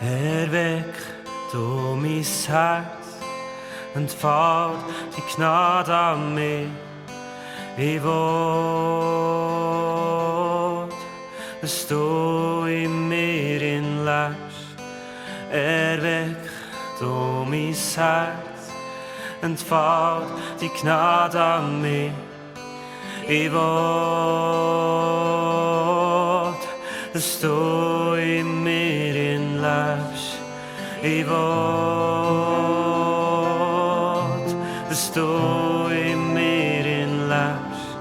Erweck du mein Herz, entfahr die Gnade an mich. Ich will, dass du in mir lebst. Erweck du mein Herz, entfahr die Gnade an mich. Ich will, dass du in mir lebst. Ich will, dass du in mir lebst.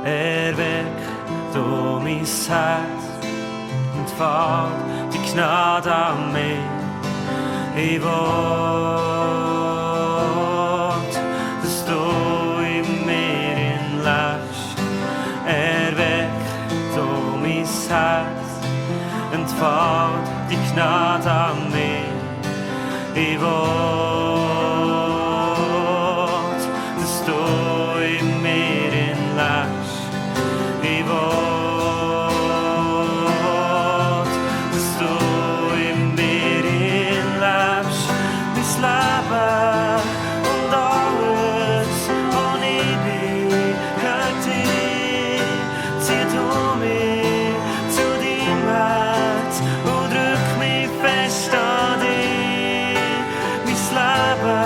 Erweck du mein Herz und fahr die Gnade an mich. Ich will, dass du in mir lebst. Erweck du mein Herz und fahr die Gnade an mich. Ich will, dass du in mir lebst. Ich will, dass du in mir lebst. Mein Leben und alles, was ich bin, gehört dir. Zieh du mich zu deinem Herz und drück mich fest an dich. Mein Leben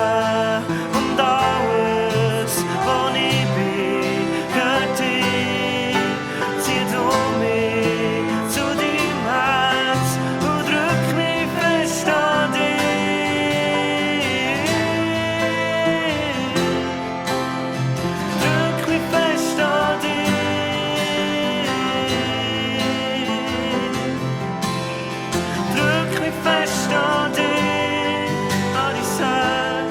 und alles, was ich bin, gehört dir. Zieh du mich zu deinem Herz und drück mich fest an dich. Drück mich fest an dich. Drück mich fest an dich, an dein Herz.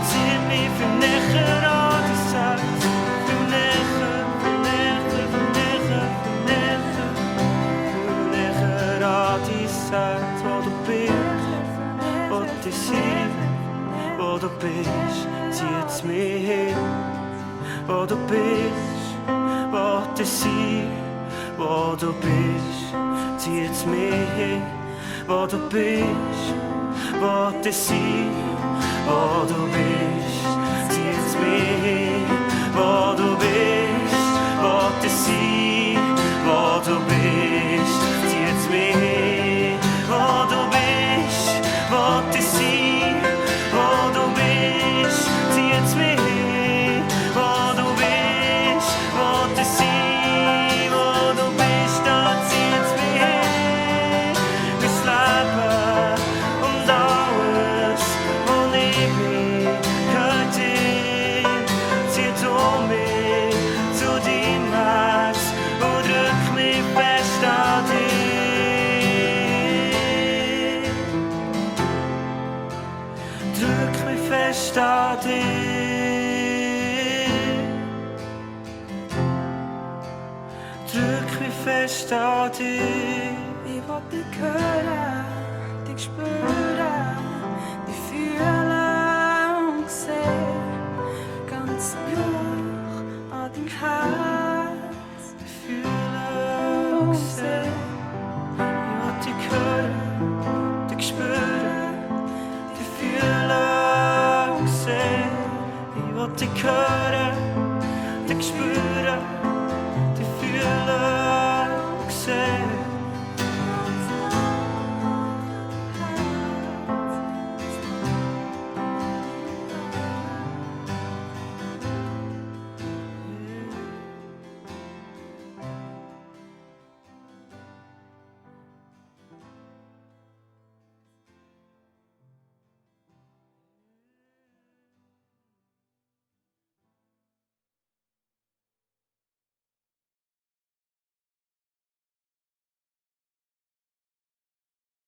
Zieh mich viel näher an dein Herz. Viel näher, viel näher, viel näher, viel näher. Viel näher an dein Herz, wo du bist, wo du sein, wo du bist, zieht's mich hin. Wo du bist, wo du sein, wo du bist, zieht's mich hin. Wo du bist, wo du sein, wo du bist, zieht's mich hin. Wo du bist, wo du sein, wo du bist, zieht's mich hin. Wo du bist, wo du sein, wo du bist, zieht's mich hin. Wo du bist, wo du sein, wo du bist, da zieht's mich hin. Mein Leben und alles, was ich bin, gehört dir. Zieh du mich zu deinem Herz und drück mich fest an dich. Drück mich fest an dich. Drück mich fest an dich. Ich will dich hören, dich spüren, dich fühlen und sehen. Ganz nah an dein Herz, dich fühlen und sehen. Ich will dich hören, dich spüren, dich fühlen und sehen. Ich will dich hören, dich spüren, dich fühlen